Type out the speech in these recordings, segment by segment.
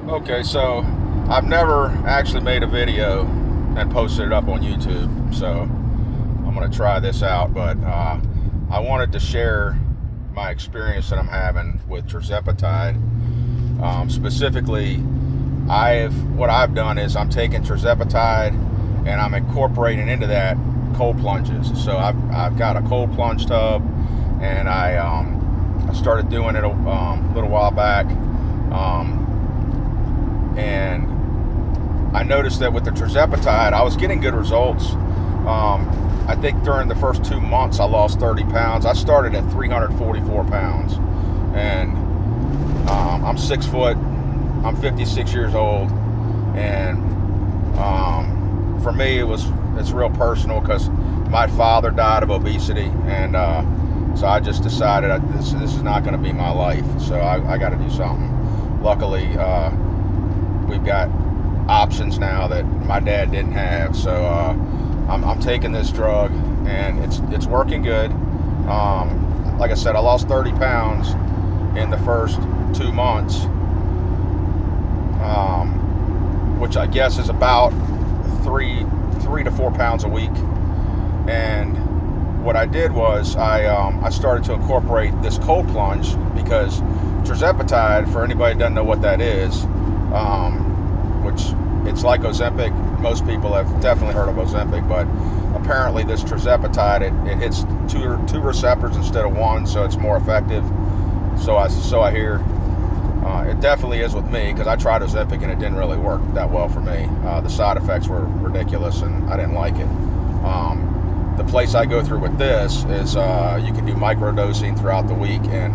Okay, so I've never actually made a video and posted it up on YouTube, so I'm going to try this out. But I wanted to share my experience that I'm having with Tirzepatide. Specifically, what I've done is I'm taking Tirzepatide and I'm incorporating into that cold plunges. So I've got a cold plunge tub, and I started doing it a little while back. And I noticed that with the Tirzepatide, I was getting good results. I think during the first 2 months, I lost 30 pounds. I started at 344 pounds. And I'm 6 foot. I'm 56 years old. And for me, it's real personal because my father died of obesity. And so I just decided this is not going to be my life. So I got to do something. Luckily, we've got options now that my dad didn't have, so I'm taking this drug, and it's working good. Like I said, I lost 30 pounds in the first 2 months, which I guess is about 3 to 4 pounds a week. And what I did was I started to incorporate this cold plunge, because Tirzepatide, for anybody who doesn't know what that is, which it's like Ozempic. Most people have definitely heard of Ozempic, but apparently this Tirzepatide, it hits two receptors instead of one, so it's more effective. So I hear. It definitely is with me, because I tried Ozempic and it didn't really work that well for me. The side effects were ridiculous, and I didn't like it. The place I go through with this is you can do microdosing throughout the week, and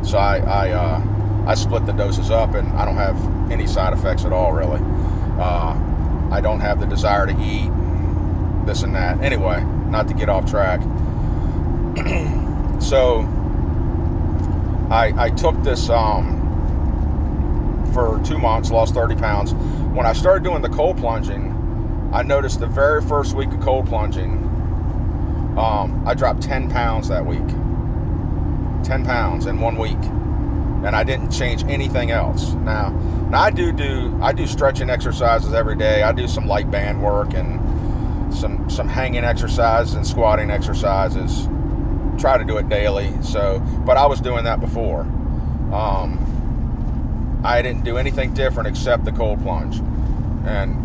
so I split the doses up, and I don't have any side effects at all, really. I don't have the desire to eat, this and that. Anyway, not to get off track. So I took this for 2 months, lost 30 pounds. When I started doing the cold plunging, I noticed the very first week of cold plunging, I dropped 10 pounds that week. 10 pounds in 1 week. And I didn't change anything else. Now I do stretching exercises every day. I do some light band work and some hanging exercises and squatting exercises. Try to do it daily. But I was doing that before. I didn't do anything different except the cold plunge. And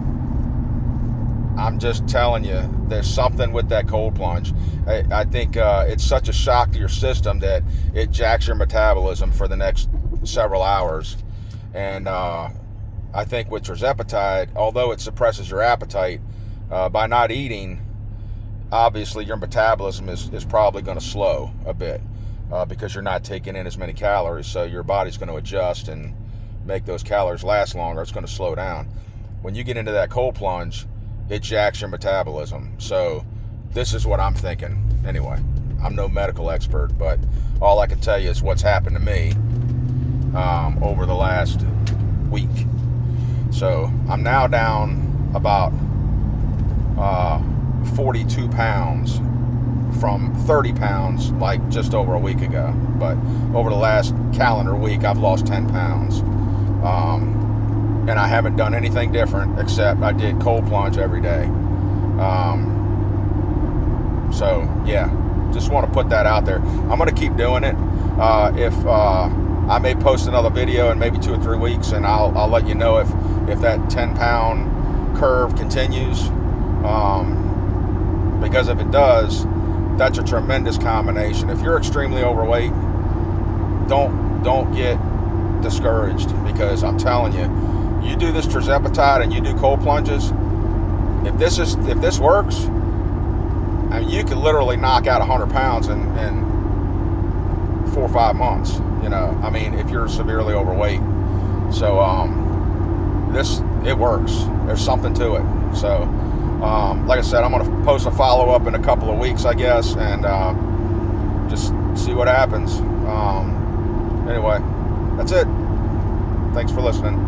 I'm just telling you, there's something with that cold plunge. I think it's such a shock to your system that it jacks your metabolism for the next several hours. And I think with Tirzepatide, although it suppresses your appetite, by not eating, obviously your metabolism is probably going to slow a bit, because you're not taking in as many calories. So your body's going to adjust and make those calories last longer. It's going to slow down. When you get into that cold plunge, it jacks your metabolism. So this is what I'm thinking. Anyway, I'm no medical expert, but all I can tell you is what's happened to me over the last week. So I'm now down about 42 pounds from 30 pounds like just over a week ago. But over the last calendar week, I've lost 10 pounds. And I haven't done anything different except I did cold plunge every day. So yeah, just want to put that out there. I'm going to keep doing it. If I may post another video in maybe 2 or 3 weeks, and I'll let you know if that 10-pound curve continues. Because if it does, that's a tremendous combination. If you're extremely overweight, don't get discouraged, because I'm telling you, you do this Tirzepatide and you do cold plunges, if this works, I mean, you can literally knock out 100 pounds in 4 or 5 months. I mean, if you're severely overweight. So it works. There's something to it. So like I said, I'm going to post a follow-up in a couple of weeks, I guess, and just see what happens. Anyway, that's it. Thanks for listening.